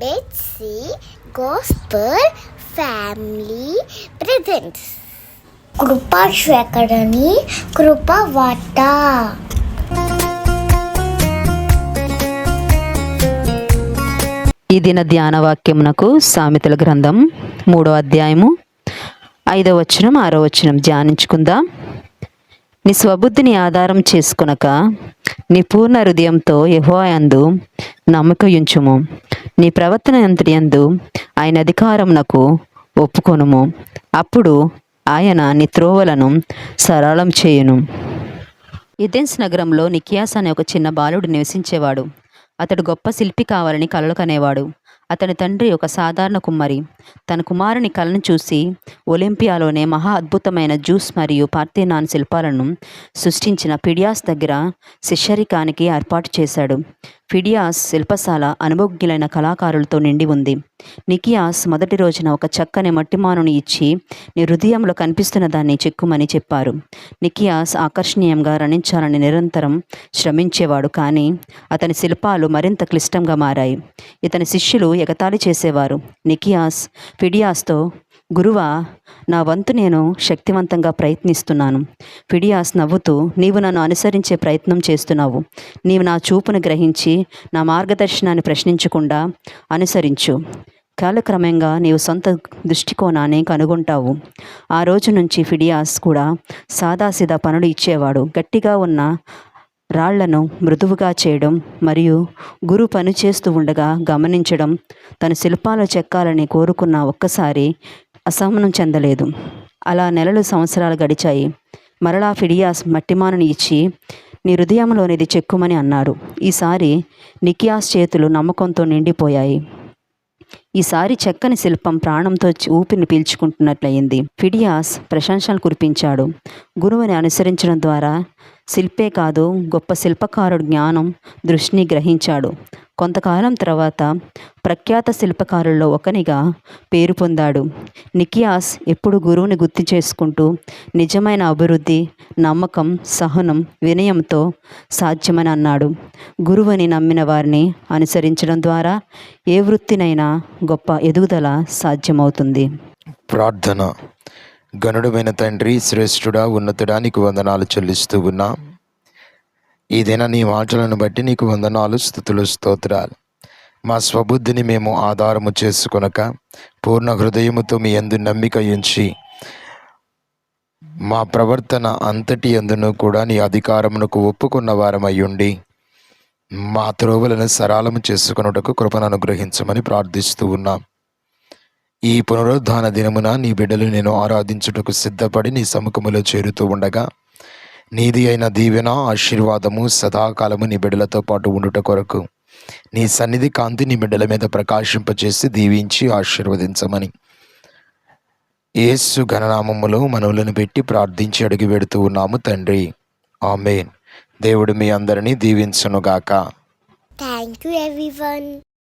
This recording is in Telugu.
బెట్సీ గాస్పల్ ఫ్యామిలీ ప్రెజెంట్స్ కృపాక్షేకరణి కృపవార్త. ఈ దిన ధ్యాన వాక్యమునకు సామెతల గ్రంథం 3వ అధ్యాయము 5వ వచనం 6వ వచనం ధ్యానించుకుందాం. నీ స్వబుద్ధిని ఆధారం చేసుకొనక నీ పూర్ణ హృదయంతో యెహోవా యందు నమ్మకం ఉంచుము. నీ ప్రవర్తన అంతటి యందు ఆయన అధికారమునకు ఒప్పుకొనుము. అప్పుడు ఆయన నీ త్రోవలను సరళం చేయును. ఏథెన్స్ నగరంలో నికియాస్ అనే ఒక చిన్న బాలుడు నివసించేవాడు. అతడు గొప్ప శిల్పి కావాలని కలలు కనేవాడు. అతని తండ్రి ఒక సాధారణ కుమ్మరి. తన కుమారుని కలను చూసి ఒలింపియాలోనే మహా అద్భుతమైన జ్యూస్ మరియు పార్థెనాన్ శిల్పాలను సృష్టించిన ఫిడియాస్ దగ్గర శిష్యరికానికి ఏర్పాటు చేశాడు. ఫిడియాస్ శిల్పశాల అనుభవజ్ఞులైన కళాకారులతో నిండి ఉంది. నికియాస్ మొదటి రోజున ఒక చక్కని మట్టిమానుని ఇచ్చి నీ హృదయంలో కనిపిస్తున్న దాన్ని చెక్కుమని చెప్పారు. నికియాస్ ఆకర్షణీయంగా రణించాలని నిరంతరం శ్రమించేవాడు. కానీ అతని శిల్పాలు మరింత క్లిష్టంగా మారాయి. ఇతని శిష్యులు ఎగతాళి చేసేవారు. నికియాస్ ఫిడియాస్తో, గురువా, నా వంతు నేను శక్తివంతంగా ప్రయత్నిస్తున్నాను. ఫిడియాస్ నవ్వుతూ, నీవు నన్ను అనుసరించే ప్రయత్నం చేస్తున్నావు. నీవు నా చూపును గ్రహించి నా మార్గదర్శనాన్ని ప్రశ్నించకుండా అనుసరించు. కాలక్రమంగా నీవు సొంత దృష్టికోణాన్ని కనుగొంటావు. ఆ రోజు నుంచి ఫిడియాస్ కూడా సాదాసీదా పనులు ఇచ్చేవాడు. గట్టిగా ఉన్న రాళ్లను మృదువుగా చేయడం మరియు గురు పని చేస్తూ ఉండగా గమనించడం. తన శిల్పాలు చెక్కాలని కోరుకున్న ఒక్కసారి అసహనం చెందలేదు. అలా నెలలు సంవత్సరాలు గడిచాయి. మరలా ఫిడియాస్ మట్టిమానుని ఇచ్చి నీ హృదయంలోనిది చెక్కుమని అన్నాడు. ఈసారి నికియాస్ చేతులు నమ్మకంతో నిండిపోయాయి. ఈసారి చెక్కని శిల్పం ప్రాణంతో ఊపిరిని పీల్చుకుంటున్నట్లయింది. ఫిడియాస్ ప్రశంసలు కురిపించాడు. గురువుని అనుసరించడం ద్వారా శిల్పే కాదు, గొప్ప శిల్పకారుడు జ్ఞానం దృష్టిని గ్రహించాడు. కొంతకాలం తర్వాత ప్రఖ్యాత శిల్పకారుల్లో ఒకనిగా పేరు పొందాడు. నికియాస్ ఎప్పుడు గురువుని గుర్తు చేసుకుంటూ నిజమైన అభివృద్ధి నమ్మకం, సహనం, వినయంతో సాధ్యమని అన్నాడు. గురువుని నమ్మిన వారిని అనుసరించడం ద్వారా ఏ వృత్తినైనా గొప్ప ఎదుగుదల సాధ్యమవుతుంది. ప్రార్థన. గనుడమైన తండ్రి, శ్రేష్ఠుడా, ఉన్నతుడా, నీకు వందనాలు చెల్లిస్తూ ఉన్నా. ఈ దిన నీ మాటలను బట్టి నీకు వందనాలు, స్తుతులు, స్తోత్రాలు. మా స్వబుద్ధిని మేము ఆధారము చేసుకొనక పూర్ణ హృదయముతో మీ యందు నమ్మిక ఉంచి మా ప్రవర్తన అంతటి యందును కూడా నీ అధికారమునకు ఒప్పుకున్న వారమయ్యుండి మా త్రోవలను సరళము చేసుకొనుటకు కృపను అనుగ్రహించమని ప్రార్థిస్తూ ఉన్నాం. ఈ పునరుద్ధాన దినమున నీ బిడ్డలు నేను ఆరాధించుటకు సిద్ధపడి నీ సముఖములో చేరుతూ ఉండగా నీది అయిన దీవెన, ఆశీర్వాదము సదాకాలము నీ బిడ్డలతో పాటు ఉండుట కొరకు నీ సన్నిధి కాంతి నీ బిడ్డల మీద ప్రకాశింపచేసి దీవించి ఆశీర్వదించమని యేసు ఘననామములో మనవులను పెట్టి ప్రార్థించి అడిగి పెడుతూ ఉన్నాము తండ్రి. ఆమేన్. దేవుడు మీ అందరినీ దీవించునుగాక. Thank you everyone.